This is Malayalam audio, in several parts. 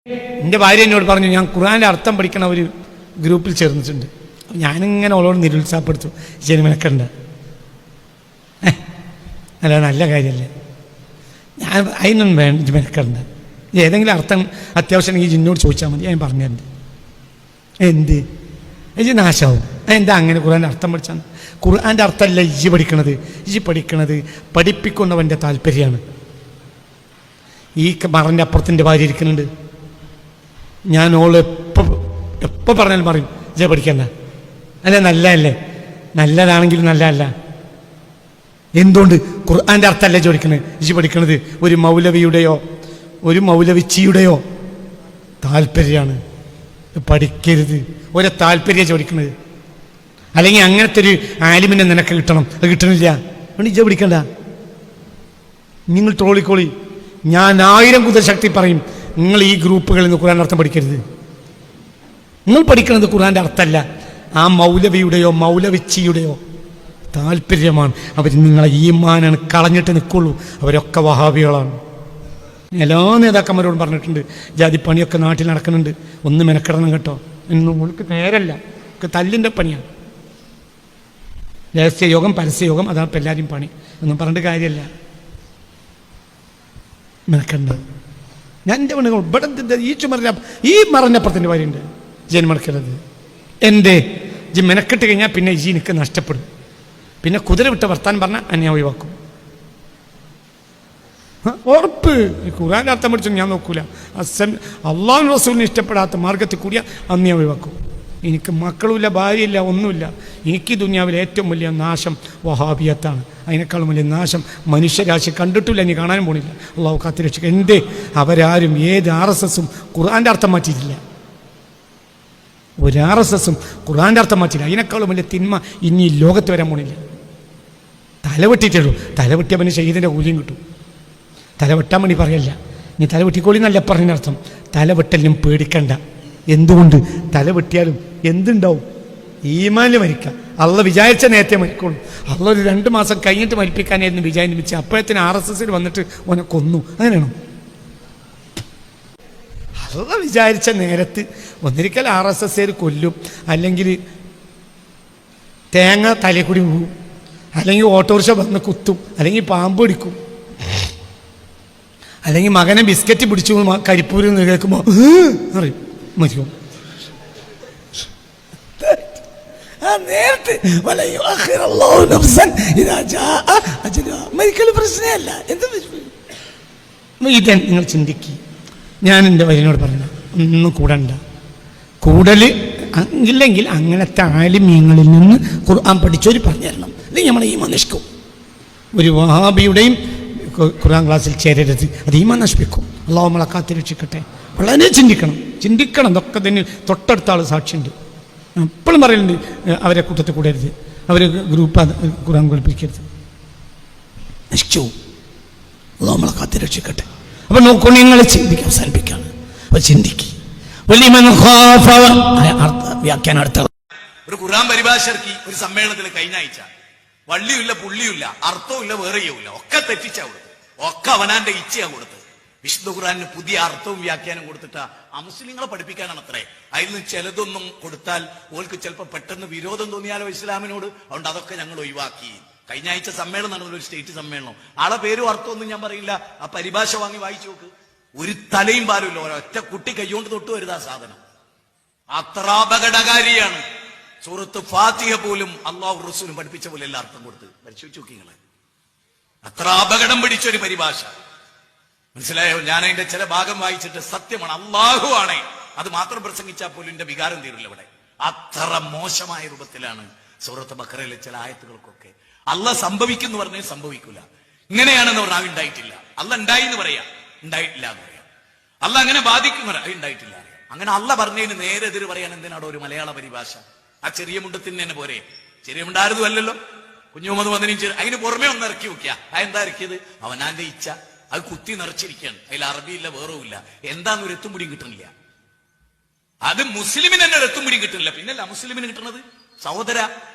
എൻ്റെ ഭാര്യ എന്നോട് പറഞ്ഞു, ഞാൻ ഖുർആൻ്റെ അർത്ഥം പഠിക്കണ ഒരു ഗ്രൂപ്പിൽ ചേർന്നിട്ടുണ്ട്. ഞാനിങ്ങനെ അവളോട് നിരുത്സാഹപ്പെടുത്തു, ശരി മെനക്കണ്ട, അല്ല നല്ല കാര്യമല്ലേ, ഞാൻ അതിനൊന്നും വേണ്ട മെനക്കണ്ട, ഏതെങ്കിലും അർത്ഥം അത്യാവശ്യം ഈ ജിന്നോട് ചോദിച്ചാൽ മതി, ഞാൻ പറഞ്ഞിട്ടുണ്ട്. എന്ത് ഇത് നാശമാവും, എന്താ അങ്ങനെ ഖുർആൻ്റെ അർത്ഥം പഠിച്ചാൽ? ഖുർആൻ്റെ അർത്ഥമല്ല ഇജ് പഠിക്കണത്, ഇജ് പഠിക്കണത് പഠിപ്പിക്കുന്നവൻ്റെ താല്പര്യമാണ്. ഈ മറൻ്റെ അപ്പുറത്തിൻ്റെ ഭാര്യ ഇരിക്കുന്നുണ്ട്, ഞാൻ ഓള് എപ്പോൾ പറഞ്ഞാലും പറയും ഇജ പഠിക്കണ്ട, അല്ല നല്ലതല്ലേ, നല്ലതാണെങ്കിൽ നല്ലതല്ല. എന്തുകൊണ്ട്? ഖുർആൻ്റെ അർത്ഥമല്ല ചോദിക്കണത്, ഇജ് പഠിക്കണത് ഒരു മൗലവിയുടെയോ ഒരു മൗലവിച്ചിയുടെയോ താല്പര്യമാണ്. പഠിക്കരുത്, ഒരു താല്പര്യം ചോദിക്കുന്നത്. അല്ലെങ്കിൽ അങ്ങനത്തെ ഒരു ആലിമിനെ നിനക്ക് കിട്ടണം, അത് കിട്ടണില്ല, അതുകൊണ്ട് ഇജ പഠിക്കണ്ട. നിങ്ങൾ ട്രോളിക്കോളി, ഞാൻ 1000 കുതിരശക്തി പറയും, നിങ്ങൾ ഈ ഗ്രൂപ്പുകളിൽ നിന്ന് ഖുർആൻ്റെ അർത്ഥം പഠിക്കരുത്. നിങ്ങൾ പഠിക്കുന്നത് ഖുർആൻ്റെ അർത്ഥമല്ല, ആ മൗലവിയുടെയോ മൗലവിച്ചിയുടെയോ താല്പര്യമാണ്. അവർ നിങ്ങളെ ഈമാനാണ് കളഞ്ഞിട്ട് നിൽക്കുള്ളൂ. അവരൊക്കെ വഹാബികളാണ്. എല്ലാ നേതാക്കന്മാരോടും പറഞ്ഞിട്ടുണ്ട്, ജാതി പണിയൊക്കെ നാട്ടിൽ നടക്കുന്നുണ്ട്, ഒന്ന് മെനക്കിടണം കേട്ടോ. എന്നും ഉൾക്ക് നേരല്ല, തല്ലിൻ്റെ പണിയാണ്. രഹസ്യയോഗം പരസ്യയോഗം അതാണ് ഇപ്പം എല്ലാവരും പണി, ഒന്നും പറഞ്ഞിട്ട് കാര്യമല്ല. മെനക്കണ്ട. ഞാൻ എൻ്റെ പെണ്ണുങ്ങൾ ഇവിടെ ഈ മറഞ്ഞപ്പുറത്തിൻ്റെ കാര്യമുണ്ട്, ജൻ മറക്കരുത്. എൻ്റെ ജി മെനക്കെട്ട് കഴിഞ്ഞാൽ പിന്നെ ജി എനിക്ക് നഷ്ടപ്പെടും. പിന്നെ കുതിര വിട്ട് വർത്താൻ പറഞ്ഞാൽ അന്നെ ഒഴിവാക്കും. ഉറപ്പ്. ഖുർആൻ്റെ അർത്ഥം പഠിച്ചു ഞാൻ നോക്കൂല. അള്ളാഹു റസൂലിന് ഇഷ്ടപ്പെടാത്ത മാർഗത്തിൽ കൂടിയ അന്ന് ഞാൻ ഒഴിവാക്കും. എനിക്ക് മക്കളുമില്ല, ഭാര്യയില്ല, ഒന്നുമില്ല. എനിക്ക് ദുനിയാവിലെ ഏറ്റവും വലിയ നാശം വഹാബിയത്താണ്. അതിനേക്കാളും വലിയ നാശം മനുഷ്യരാശി കണ്ടിട്ടില്ല, ഇനി കാണാനും പോണില്ല. അള്ളാഹു കാത്തിരക്ഷിക്കുക. എന്തേ അവരാരും ഏത് RSS ഖുർആൻ്റെ അർത്ഥം മാറ്റിയിട്ടില്ല. ഒരു RSS ഖുർആൻ്റെ അർത്ഥം മാറ്റിയില്ല. അതിനേക്കാളും വലിയ തിന്മ ഇനി ലോകത്ത് വരാൻ പോണില്ല. തലവെട്ടിയിട്ടുള്ളൂ. തലവെട്ടിയവന് ഷഹീദിൻ്റെ കൂലിയും കിട്ടും. തലവെട്ടാൻ വേണ്ടി പറയല്ല, നീ തലവെട്ടിക്കോളി എന്നല്ല പറഞ്ഞതിനർത്ഥം. തലവെട്ടലിനും പേടിക്കണ്ട. എന്തുകൊണ്ട്? തലവെട്ടിയാലും എന്തുണ്ടാവും? ഈമാനിൽ മരിക്കാം. അള്ള വിചാരിച്ച നേരത്തെ മരിക്കുള്ളൂ. അള്ള ഒരു 2 മാസം കഴിഞ്ഞിട്ട് മരിപ്പിക്കാനായിരുന്നു വിചാരിച്ച്, അപ്പോഴത്തിന് RSS വന്നിട്ട് ഓനെ കൊന്നു. അങ്ങനെയാണോ? അള്ള വിചാരിച്ച നേരത്ത് ഒന്നിരിക്കൽ RSS കൊല്ലും, അല്ലെങ്കിൽ തേങ്ങ തലയിൽ കൂടി പോകും, അല്ലെങ്കിൽ ഓട്ടോറിക്ഷ വന്ന് കുത്തും, അല്ലെങ്കിൽ പാമ്പ് പിടിക്കും, അല്ലെങ്കിൽ മകനെ ബിസ്ക്കറ്റ് പിടിച്ചു കരിപ്പൂരിൽ നിന്ന് കേൾക്കുമ്പോൾ പറയും മരിക്കും. നേരത്തെ മരിക്കൽ പ്രശ്നമല്ല. എന്ത് ഇതേ നിങ്ങൾ ചിന്തിക്കുക. ഞാൻ എൻ്റെ വരിനോട് പറഞ്ഞു, ഒന്നും കൂടണ്ട. കൂടൽ ഇല്ലെങ്കിൽ അങ്ങനത്തെ ആലിമീങ്ങളിൽ നിന്ന് ഖുർആൻ പഠിച്ചവർ പറഞ്ഞു തരണം. അല്ലെങ്കിൽ നമ്മളെ ഈമാൻ നശിക്കും. ഒരു വഹാബിയുടെയും ഖുർആൻ ക്ലാസ്സിൽ ചേരരുത്, അത് ഈമാൻ നശിപ്പിക്കും. അള്ളാഹു നമ്മളെ കാത്തിരക്ഷിക്കട്ടെ. വളരെ ചിന്തിക്കണം. ഇതൊക്കെ തന്നെ തൊട്ടടുത്ത ആൾ സാക്ഷിയുണ്ട്. എപ്പോഴും പറയുന്നുണ്ട്, അവരെ കൂട്ടത്തിൽ കൂടരുത്, അവർ ഗ്രൂപ്പ് ഖുർആൻ പഠിപ്പിക്കരുത്, നശിച്ചു. അള്ളാഹു നമ്മളെ കാത്തിരക്ഷിക്കട്ടെ. അപ്പം നോക്കൂ, നിങ്ങൾ ചിന്തിക്കുക. അവസാനിപ്പിക്കുകയാണ്. അപ്പോൾ ചിന്തിക്കുക. വ്യാഖ്യാനം അടുത്ത ഒരു ഖുർആൻ പരിഭാഷ ഇറക്കി ഒരു സമ്മേളനത്തിൽ കഴിഞ്ഞ ആഴ്ച. വള്ളിയുമില്ല പുള്ളിയുമില്ല, അർത്ഥവുമില്ല വേറെയുമില്ല, ഒക്കെ തെറ്റിച്ചാ കൊടുത്ത്, ഒക്കെ അവനാന്റെ ഇച്ഛയാ കൊടുത്ത്. വിശുദ്ധ ഖുർആനിന് പുതിയ അർത്ഥവും വ്യാഖ്യാനം കൊടുത്തിട്ട് അമുസ്ലിങ്ങളെ പഠിപ്പിക്കാനാണ് അത്രേ. അതിൽ നിന്ന് ചിലതൊന്നും കൊടുത്താൽ ഓൾക്ക് ചിലപ്പോൾ പെട്ടെന്ന് വിരോധം തോന്നിയാലോ ഇസ്ലാമിനോട്. അതുകൊണ്ട് അതൊക്കെ ഞങ്ങൾ ഒഴിവാക്കി. കഴിഞ്ഞ ആഴ്ച സമ്മേളനം നടന്ന ഒരു സ്റ്റേറ്റ് സമ്മേളനം. ആളെ പേരും അർത്ഥമൊന്നും ഞാൻ പറയില്ല, ആ പരിഭാഷ വാങ്ങി വായിച്ചു നോക്ക്. ഒരു തലയും പാലുമില്ല, ഒരൊറ്റ കുട്ടി കൈകൊണ്ട് തൊട്ട് വരുതാ സാധനം. അത്ര അപകടകാരിയാണ്. സൂറത്ത് ഫാത്തിഹ പോലും അള്ളാഹു റസൂലും പഠിപ്പിച്ച പോലെ എല്ലാ അർത്ഥം കൊടുത്ത് പരിശോധിച്ച് നോക്കിങ്ങളെ. അത്ര അപകടം പിടിച്ചൊരു പരിഭാഷ. മനസ്സിലായോ? ഞാൻ അതിന്റെ ചില ഭാഗം വായിച്ചിട്ട് സത്യമാണ്, അള്ളാഹു ആണേ, അത് മാത്രം പ്രസംഗിച്ചാൽ പോലും എന്റെ വികാരം തീരില്ല ഇവിടെ. അത്ര മോശമായ രൂപത്തിലാണ് സൂറത്ത് ബഖറയിലെ ചില ആയത്തുകൾക്കൊക്കെ. അള്ളാഹ് സംഭവിക്കുന്നു പറഞ്ഞാൽ സംഭവിക്കൂല. ഇങ്ങനെയാണെന്ന് പറഞ്ഞാൽ ഉണ്ടായിട്ടില്ല. അള്ളാഹ് ഉണ്ടായി എന്ന് പറയാം, ഉണ്ടായിട്ടില്ല എന്ന് പറയാം. അള്ളാഹ് അങ്ങനെ ബാധിക്കും ഉണ്ടായിട്ടില്ല. അങ്ങനെ അള്ളാഹ് പറഞ്ഞതിന് നേരെ എതിര് പറയാൻ എന്തിനാണോ ഒരു മലയാള പരിഭാഷ? ആ ചെറിയ മുണ്ടത്തിന് തന്നെ പോരെ? ചെറിയ മുണ്ടാരതും അല്ലല്ലോ. കുഞ്ഞുമുഹമ്മദ് വന്നിനും അതിന് പുറമെ ഒന്ന് ഇറക്കി നോക്കിയ എന്താ ഇറക്കിയത്? അവനാന്റെ ഇച്ഛ. അത് കുത്തി നിറച്ചിരിക്കുകയാണ്. അതിൽ അറബിയില്ല വേറെയില്ല. എന്താന്ന് ഒരു എത്തുംപിടിയും കിട്ടുന്നില്ല. അത് മുസ്ലിമിന് തന്നെ ഒരു എത്തുംപിടിയും കിട്ടുന്നില്ല, പിന്നല്ല മുസ്ലിമിന് കിട്ടുന്നത്. സഹോദര,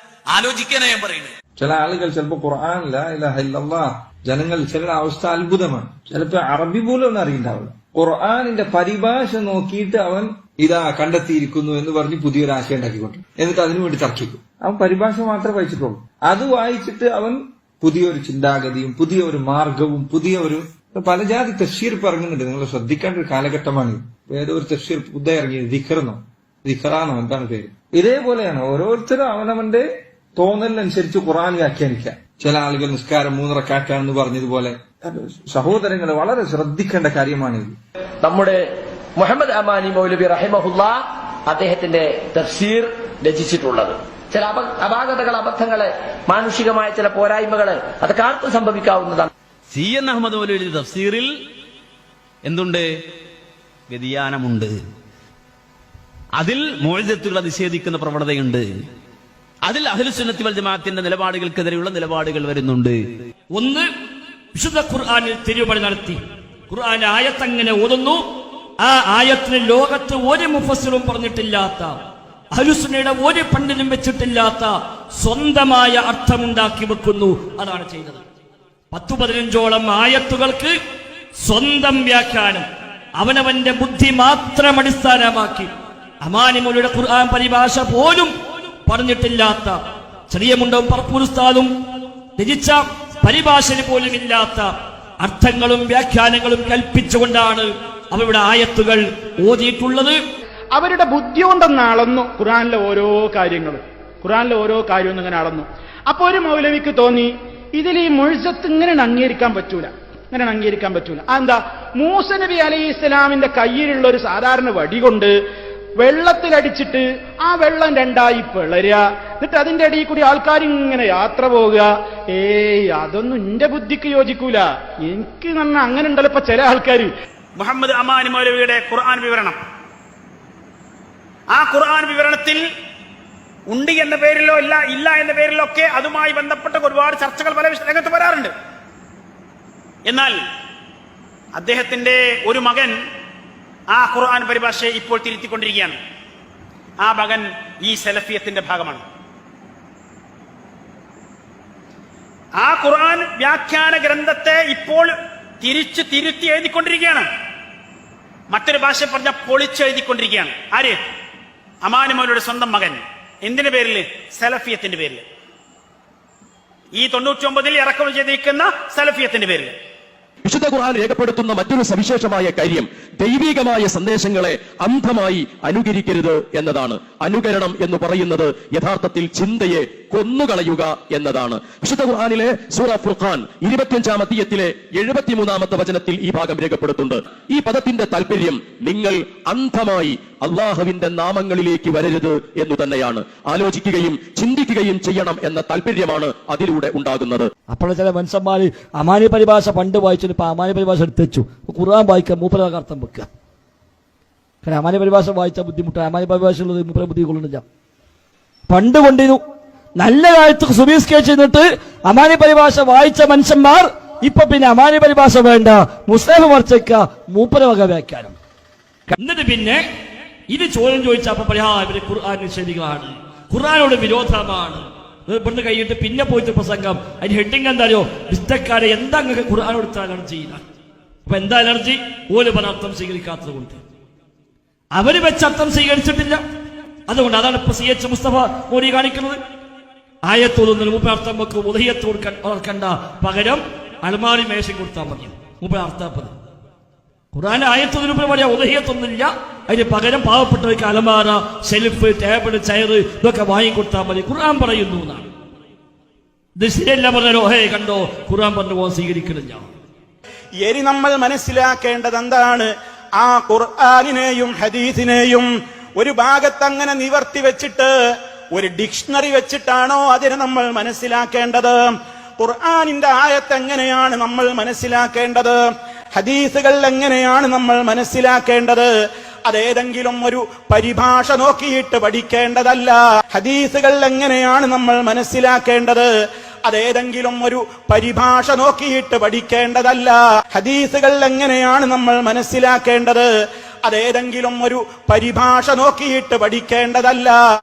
ആലോചിക്കാനാ ഞാൻ പറയുന്നത്. ചില ആളുകൾ ചിലപ്പോൾ ഖുർആൻ ലാ ഇലാഹ ഇല്ലല്ലാഹ് ജനങ്ങൾ ചിലരുടെ അവസ്ഥ അത്ഭുതമാണ്. ചിലപ്പോൾ അറബി പോലും ഒന്നും അറിയുണ്ടാവില്ല. ഖുർആനിന്റെ പരിഭാഷ നോക്കിയിട്ട് അവൻ ഇതാ കണ്ടെത്തിയിരിക്കുന്നു എന്ന് പറഞ്ഞ് പുതിയൊരു ആശയം ഉണ്ടാക്കിക്കൊണ്ട് എന്നിട്ട് അതിനുവേണ്ടി തർക്കിക്കും. അവൻ പരിഭാഷ മാത്രമേ വായിച്ചിട്ടുള്ളൂ. അത് വായിച്ചിട്ട് അവൻ പുതിയൊരു ചിന്താഗതിയും പുതിയ ഒരു മാർഗവും പുതിയ ഒരു പല ജാതി തഫ്സീർ ഇറങ്ങുന്നുണ്ട്. നിങ്ങൾ ശ്രദ്ധിക്കേണ്ട ഒരു കാലഘട്ടമാണ്. ഏതോ ഒരു തഫ്സീർ പുതിയ ഇറങ്ങിയത് ദിഖറാണോ എന്താണ് പേര്. ഇതേപോലെയാണ് ഓരോരുത്തരും അവനവന്റെ തോന്നലിനനുസരിച്ച് ഖുർആൻ വ്യാഖ്യാനിക്കുക. ചില ആളുകൾ നിസ്കാരം 3 റക്അത്താണെന്ന് പറഞ്ഞതുപോലെ. സഹോദരങ്ങളെ, വളരെ ശ്രദ്ധിക്കേണ്ട കാര്യമാണിത്. നമ്മുടെ മുഹമ്മദ് അമാനി മൗലവി റഹിമഹുല്ല അദ്ദേഹത്തിന്റെ തഫ്സീർ രചിച്ചിട്ടുള്ളത് ചില അപാകതകൾ, അബദ്ധങ്ങള്, മാനുഷികമായ ചില പോരായ്മകള് അതൊക്കെ ആർക്കും സംഭവിക്കാവുന്നതാണ്. CN അഹമ്മദ് മൗലവി തഫ്സീറിൽ എന്തുണ്ട്? വ്യതിയാനമുണ്ട്. അതിൽ മുഅ്ജിസത്തുകളെ നിഷേധിക്കുന്ന പ്രവണതയുണ്ട്. അതിൽ അഹ്ലുസുന്നത്തി വൽ ജമാഅത്തിന്റെ നിലപാടുകൾക്കെതിരെയുള്ള നിലപാടുകൾ വരുന്നുണ്ട്. ഒന്ന്, വിശുദ്ധ ഖുർആനിൽ തിരുവഴി നടത്തി ഖുർആൻ ആയത്തങ്ങനെ ഓതുന്നു. ആ ആയത്തിന് ലോകത്ത് ഒരു മുഫസ്സിറും പറഞ്ഞിട്ടില്ലാത്ത, അഹ്ലുസുന്നയുടെ ഒരു പണ്ഡിതനും വെച്ചിട്ടില്ലാത്ത സ്വന്തമായ അർത്ഥമുണ്ടാക്കി വെക്കുന്നു. അതാണ് ചെയ്തത്. 10-15ഓളം ആയത്തുകൾക്ക് സ്വന്തം വ്യാഖ്യാനം അവനവന്റെ ബുദ്ധി മാത്രം അടിസ്ഥാനമാക്കി അമാനിമൂലയുടെ ഖുർആൻ പരിഭാഷ പോലും പറഞ്ഞിട്ടില്ലാത്ത, ചെറിയ മുണ്ടവും പറപ്പൂരുസ്താദും രചിച്ച പരിഭാഷയിൽ പോലും ഇല്ലാത്ത അർത്ഥങ്ങളും വ്യാഖ്യാനങ്ങളും കൽപ്പിച്ചുകൊണ്ടാണ് അവരുടെ ആയത്തുകൾ ഓതിയിട്ടുള്ളത്. അവരുടെ ബുദ്ധി കൊണ്ടൊന്ന് അളന്നു ഖുർആനിലെ ഓരോ കാര്യവും ഇങ്ങനെ അളന്നു. അപ്പൊ ഒരു മൗലവിക്ക് തോന്നി ഇതിൽ ഈ മുഅ്ജിസത്ത് ഇങ്ങനെ അംഗീകരിക്കാൻ പറ്റൂല. എന്താ, മൂസ നബി അലൈഹി ഇസ്ലാമിന്റെ കയ്യിലുള്ള ഒരു സാധാരണ വടി കൊണ്ട് വെള്ളത്തിലടിച്ചിട്ട് ആ വെള്ളം രണ്ടായി പിളരുക, എന്നിട്ട് അതിന്റെ ഇടയിൽ കൂടി ആൾക്കാർ ഇങ്ങനെ യാത്ര പോവുക. അതൊന്നും എന്റെ ബുദ്ധിക്ക് യോജിക്കൂല. എനിക്ക് പറഞ്ഞാൽ അങ്ങനെ ഉണ്ടല്ലോ ഇപ്പൊ ചില ആൾക്കാർ. മുഹമ്മദ് അമാനി മൗലവിയുടെ ഖുർആൻ വിവരണം, ആ ഖുർആൻ വിവരണത്തിൽ ഉണ്ട് എന്ന പേരിലോ ഇല്ല എന്ന പേരിലോ ഒക്കെ അതുമായി ബന്ധപ്പെട്ട ഒരുപാട് ചർച്ചകൾ പല രംഗത്ത് വരാറുണ്ട്. എന്നാൽ അദ്ദേഹത്തിന്റെ ഒരു മകൻ ആ ഖുർആൻ പരിഭാഷയെ ഇപ്പോൾ തിരുത്തിക്കൊണ്ടിരിക്കുകയാണ്. ആ മകൻ ഈ സലഫിയത്തിന്റെ ഭാഗമാണ്. ആ ഖുർആൻ വ്യാഖ്യാന ഗ്രന്ഥത്തെ ഇപ്പോൾ തിരുത്തി എഴുതിക്കൊണ്ടിരിക്കുകയാണ്. മറ്റൊരു ഭാഷ പറഞ്ഞ പൊളിച്ചെഴുതിക്കൊണ്ടിരിക്കുകയാണ്. ആര്? അമാനി മൗലവിയുടെ സ്വന്തം മകൻ. എന്തിന്റെ പേരിൽ? സലഫിയത്തിന്റെ പേരിൽ. ഈ 99-ൽ ഇറക്കം ചെയ്തിരിക്കുന്ന സലഫിയത്തിന്റെ പേരിൽ. വിശുദ്ധ ഖുർആൻ രേഖപ്പെടുത്തുന്ന മറ്റൊരു സവിശേഷമായ കാര്യം ദൈവികമായ സന്ദേശങ്ങളെ അന്ധമായി അനുകരിക്കരുത് എന്നതാണ്. അനുകരണം എന്ന് പറയുന്നത് യഥാർത്ഥത്തിൽ ചിന്തയെ കൊന്നുകളയുക എന്നതാണ്. വിശുദ്ധ ഖുർആനിലെ സൂറ ഫുർഖാൻ 25-ാം അധ്യായത്തിലെ 73-ാമത്തെ വചനത്തിൽ ഈ ഭാഗം രേഖപ്പെടുത്തുന്നുണ്ട്. ഈ പദത്തിന്റെ താല്പര്യം നിങ്ങൾ അന്ധമായി അള്ളാഹുവിന്റെ നാമങ്ങളിലേക്ക് വരരുത് എന്നു തന്നെയാണ്. ആലോചിക്കുകയും ചിന്തിക്കുകയും ചെയ്യണം എന്ന താല്പര്യമാണ് അതിലൂടെ ഉണ്ടാകുന്നത്. അപ്പോൾ ചില മനുഷ്യന്മാര് അമാനി പരിഭാഷ പണ്ട് വായിച്ചു, ഇപ്പൊ അമാനി പരിഭാഷ എടുത്തു ഖുർആൻ വായിക്കുക, മൂപ്പരൊക്കെ അർത്ഥം വെക്കുക. കാരണം അമാനി പരിഭാഷ വായിച്ച ബുദ്ധിമുട്ടാണ്. അമാനി പരിഭാഷ ഉള്ളത് മൂപ്പര ബുദ്ധി കൊള്ളുന്നില്ല. പണ്ട് കൊണ്ടിരുന്നു നല്ല കാലത്ത് സുബീസ്കേച്ച് ചെയ്തിട്ട് അമാനി പരിഭാഷ വായിച്ച മനുഷ്യന്മാർ ഇപ്പൊ പിന്നെ അമാനി പരിഭാഷ വേണ്ട, മുസ്ലിം മറിച്ചേക്ക, മൂപ്പര വക വ്യാഖ്യാനം. എന്നിട്ട് പിന്നെ ഇത് ചോദ്യം ചോദിച്ചപ്പോ ഇവര് ഖുർആൻ നിഷേധികളാണ്, ഖുർആനോട് വിരോധമാണ്. ഇവിടുന്ന് കഴിഞ്ഞിട്ട് പിന്നെ പോയിട്ട് പ്രസംഗം, അതിന് ഹെഡിങ് എന്തായോ, വിസ്തക്കാരെ എന്താ നിങ്ങൾക്ക് ഖുർആനോട് അലർജി ഇല്ല. അപ്പൊ എന്താ അലർജി? ഓല് പല അർത്ഥം സ്വീകരിക്കാത്തത് കൊണ്ട്. അവര് വെച്ച അർത്ഥം സ്വീകരിച്ചിട്ടില്ല, അതുകൊണ്ട്. അതാണ് ഇപ്പൊ CH മുസ്തഫ മോദി കാണിക്കുന്നത്. ആയത്തോടുന്നതിന് മുമ്പ് അർത്ഥം വെക്കും, ഉദയത്തോട് കണ്ട പകരം അൽമാരി മേശം കൊടുത്താൽ മതി. മുമ്പ് അർത്ഥം ഖുർആൻ ആയത്തതിന് മുമ്പ് പറയാ ഉദയത്തൊന്നുമില്ല, അതിന് പകരം പാവപ്പെട്ടവർക്ക് അലമാര, ഷെൽഫ്, ടേബിൾ, ചെയർ ഇതൊക്കെ വാങ്ങിക്കൊടുത്താൽ മതി. ഖുർആൻ പറയുന്നു എന്നാണ്. ഇത് ശരിയല്ല പറഞ്ഞാലോ, കണ്ടോ ഖുർആൻ പറഞ്ഞു പോകാൻ സ്വീകരിക്കണില്ല. ഇനി നമ്മൾ മനസ്സിലാക്കേണ്ടത് എന്താണ്? ആ ഖുർആനിനെയും ഹദീസിനെയും ഒരു ഭാഗത്ത് അങ്ങനെ നിവർത്തി വെച്ചിട്ട് ഒരു ഡിക്ഷണറി വെച്ചിട്ടാണോ അതിനെ നമ്മൾ മനസ്സിലാക്കേണ്ടത്? ഖുർആനിന്റെ ആയത്ത് എങ്ങനെയാണ് നമ്മൾ മനസ്സിലാക്കേണ്ടത്? ഹദീസുകൾ എങ്ങനെയാണ് നമ്മൾ മനസ്സിലാക്കേണ്ടത്? അതേതെങ്കിലും ഒരു പരിഭാഷ നോക്കിയിട്ട് പഠിക്കേണ്ടതല്ല. ഹദീസുകൾ എങ്ങനെയാണ് നമ്മൾ മനസ്സിലാക്കേണ്ടത്? അതേതെങ്കിലും ഒരു പരിഭാഷ നോക്കിയിട്ട് പഠിക്കേണ്ടതല്ല. ഹദീസുകൾ എങ്ങനെയാണ് നമ്മൾ മനസ്സിലാക്കേണ്ടത്? അതേതെങ്കിലും ഒരു പരിഭാഷ നോക്കിയിട്ട് പഠിക്കേണ്ടതല്ല.